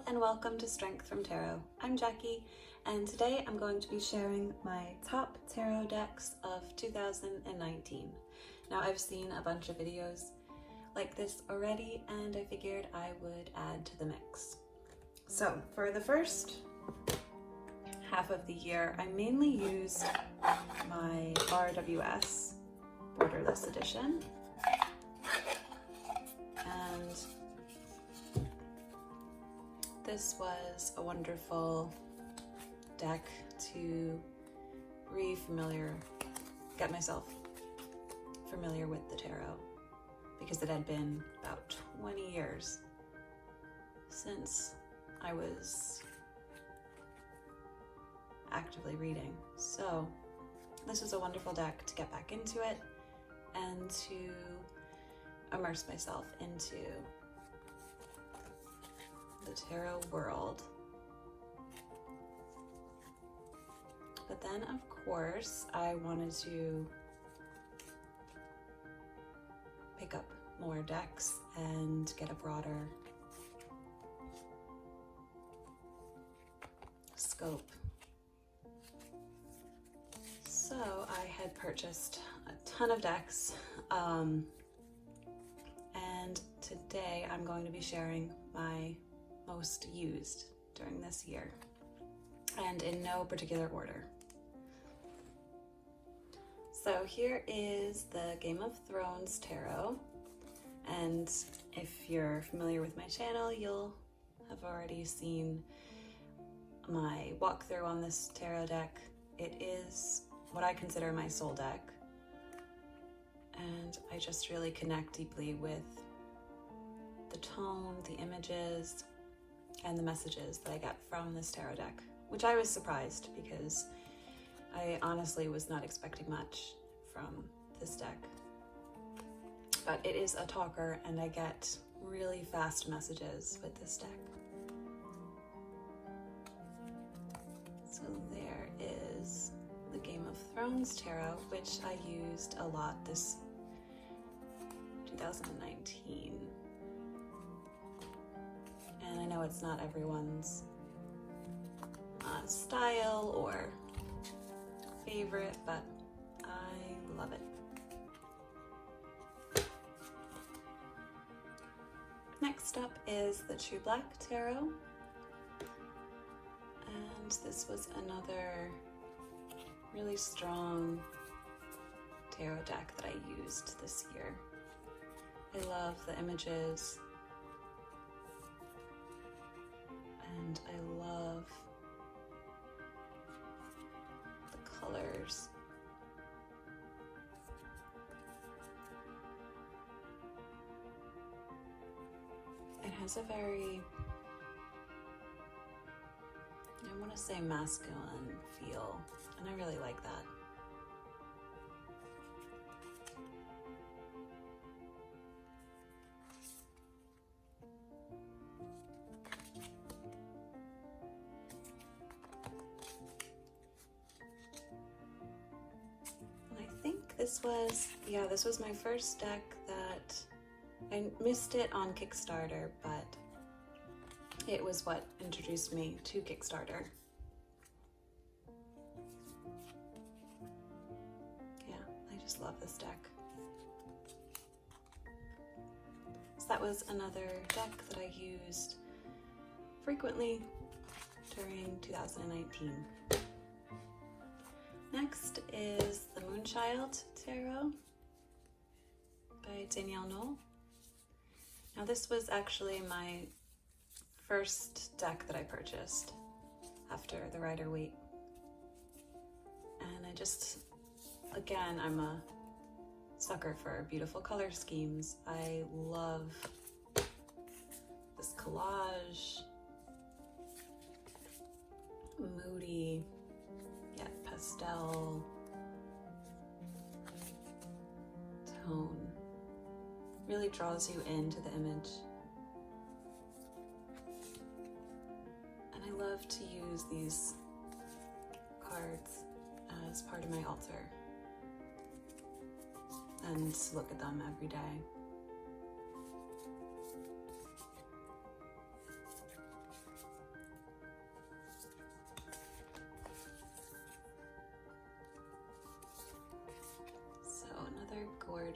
and welcome to Strength from Tarot. I'm Jackie, and today I'm going to be sharing my top tarot decks of 2019. Now, I've seen a bunch of videos like this already, and I figured I would add to the mix. So for the first half of the year, I mainly used my RWS Borderless edition, and this was a wonderful deck to get myself familiar with the tarot, because it had been about 20 years since I was actively reading. So this was a wonderful deck to get back into it and to immerse myself into the tarot world. But then, of course, I wanted to pick up more decks and get a broader scope. So I had purchased a ton of decks, and today I'm going to be sharing my most used during this year, and in no particular order. So here is the Game of Thrones Tarot, and if you're familiar with my channel, you'll have already seen my walkthrough on this tarot deck. It is what I consider my soul deck, and I just really connect deeply with the tone, the images, and the messages that I get from this tarot deck, which I was surprised because I honestly was not expecting much from this deck. But it is a talker, and I get really fast messages with this deck. So there is the Game of Thrones Tarot, which I used a lot this 2019. And I know it's not everyone's style or favorite, but I love it. Next up is the True Black Tarot, and this was another really strong tarot deck that I used this year. I love the images, and I love the colors. It has a very, I want to say, masculine feel, and I really like that. This was my first deck that I missed it on Kickstarter, but it was what introduced me to Kickstarter. Yeah, I just love this deck. So that was another deck that I used frequently during 2019. Next is the Moonchild Tarot by Danielle Knoll. Now, this was actually my first deck that I purchased after the Rider-Waite. And I just, again, I'm a sucker for beautiful color schemes. I love this collage, moody, yet pastel tone. Really draws you into the image. And I love to use these cards as part of my altar and look at them every day.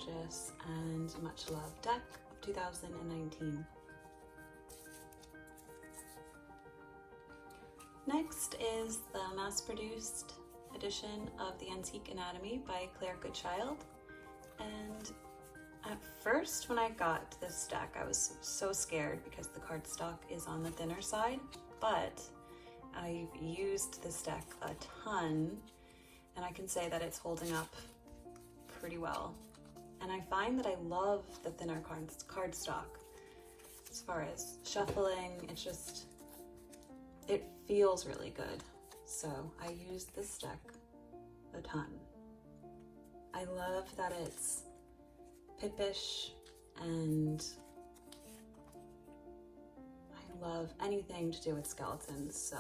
gorgeous and much loved deck of 2019. Next is the mass-produced edition of The Antique Anatomy by Claire Goodchild. And at first when I got this deck, I was so scared because the cardstock is on the thinner side, but I've used this deck a ton and I can say that it's holding up pretty well. And I find that I love the thinner cardstock. As far as shuffling, it feels really good. So I use this deck a ton. I love that it's pippish, and I love anything to do with skeletons. So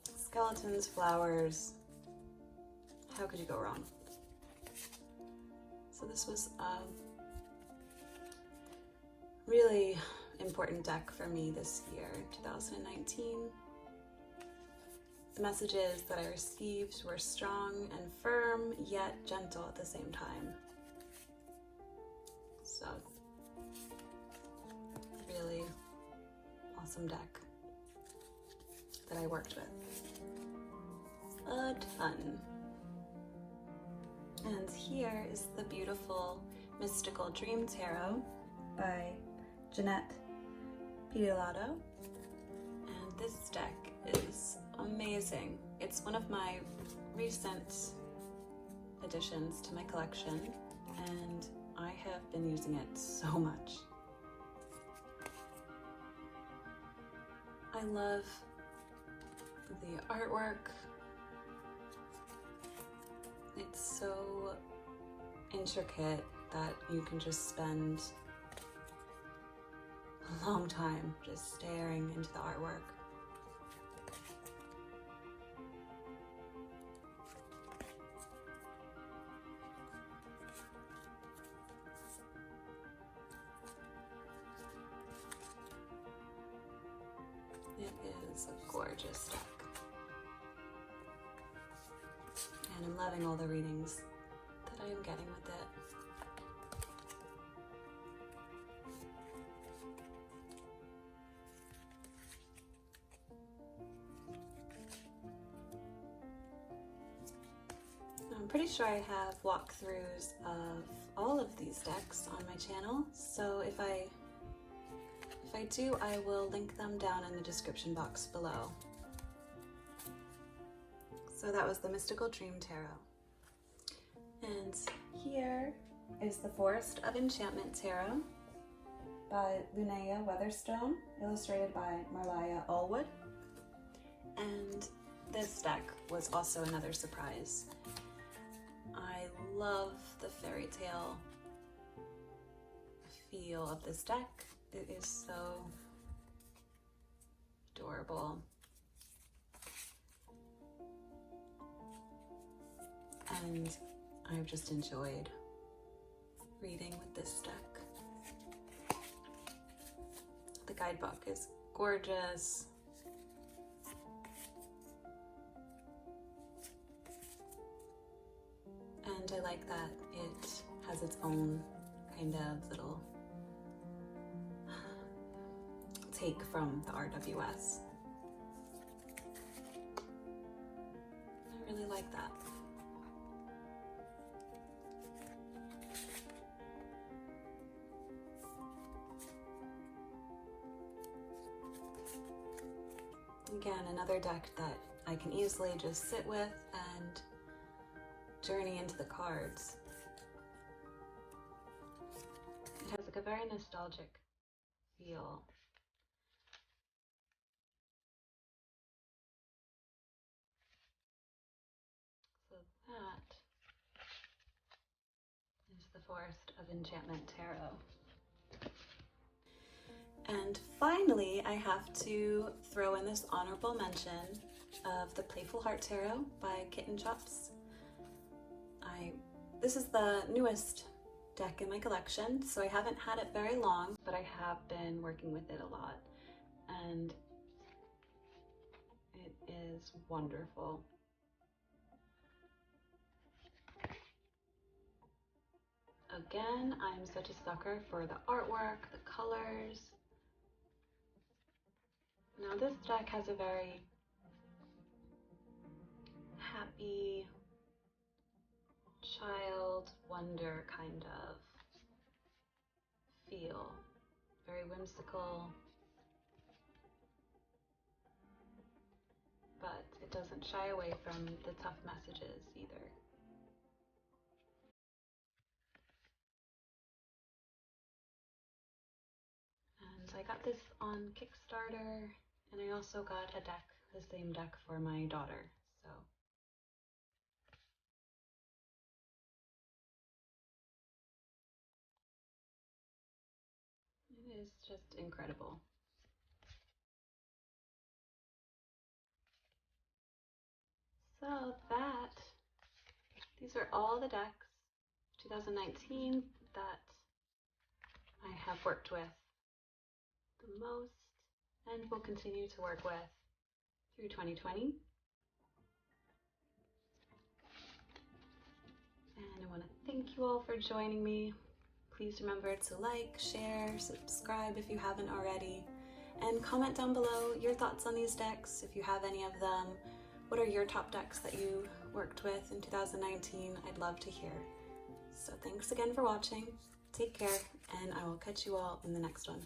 skeletons, flowers, how could you go wrong? So this was a really important deck for me this year, 2019. The messages that I received were strong and firm, yet gentle at the same time. So, really awesome deck that I worked with a ton. And here is the beautiful Mystical Dream Tarot by Jeanette Pidolato. And this deck is amazing. It's one of my recent additions to my collection, and I have been using it so much. I love the artwork. It's so intricate that you can just spend a long time just staring into the artwork. It is a gorgeous deck. And I'm loving all the readings that I am getting with it. I'm pretty sure I have walkthroughs of all of these decks on my channel, so if I do, I will link them down in the description box below. So that was the Mystical Dream Tarot. And here is the Forest of Enchantment Tarot by Linnea Weatherstone, illustrated by Marlia Allwood. And this deck was also another surprise. I love the fairy tale feel of this deck. It is so adorable. And I've just enjoyed reading with this deck. The guidebook is gorgeous. And I like that it has its own kind of little take from the RWS. I really like that. Again, another deck that I can easily just sit with and journey into the cards. It has like a very nostalgic feel. So that is the Forest of Enchantment Tarot. And finally, I have to throw in this honorable mention of the Playful Heart Tarot by Kitten Chops. This is the newest deck in my collection, so I haven't had it very long, but I have been working with it a lot, and it is wonderful. Again, I'm such a sucker for the artwork, the colors. Now this deck has a very happy, child wonder kind of feel. Very whimsical, but it doesn't shy away from the tough messages either. And I got this on Kickstarter, and I also got a deck, the same deck for my daughter, so. It is just incredible. So these are all the decks 2019 that I have worked with the most and will continue to work with through 2020. And I want to thank you all for joining me. Please remember to like, share, subscribe if you haven't already, and comment down below your thoughts on these decks if you have any of them. What are your top decks that you worked with in 2019? I'd love to hear. So thanks again for watching. Take care, and I will catch you all in the next one.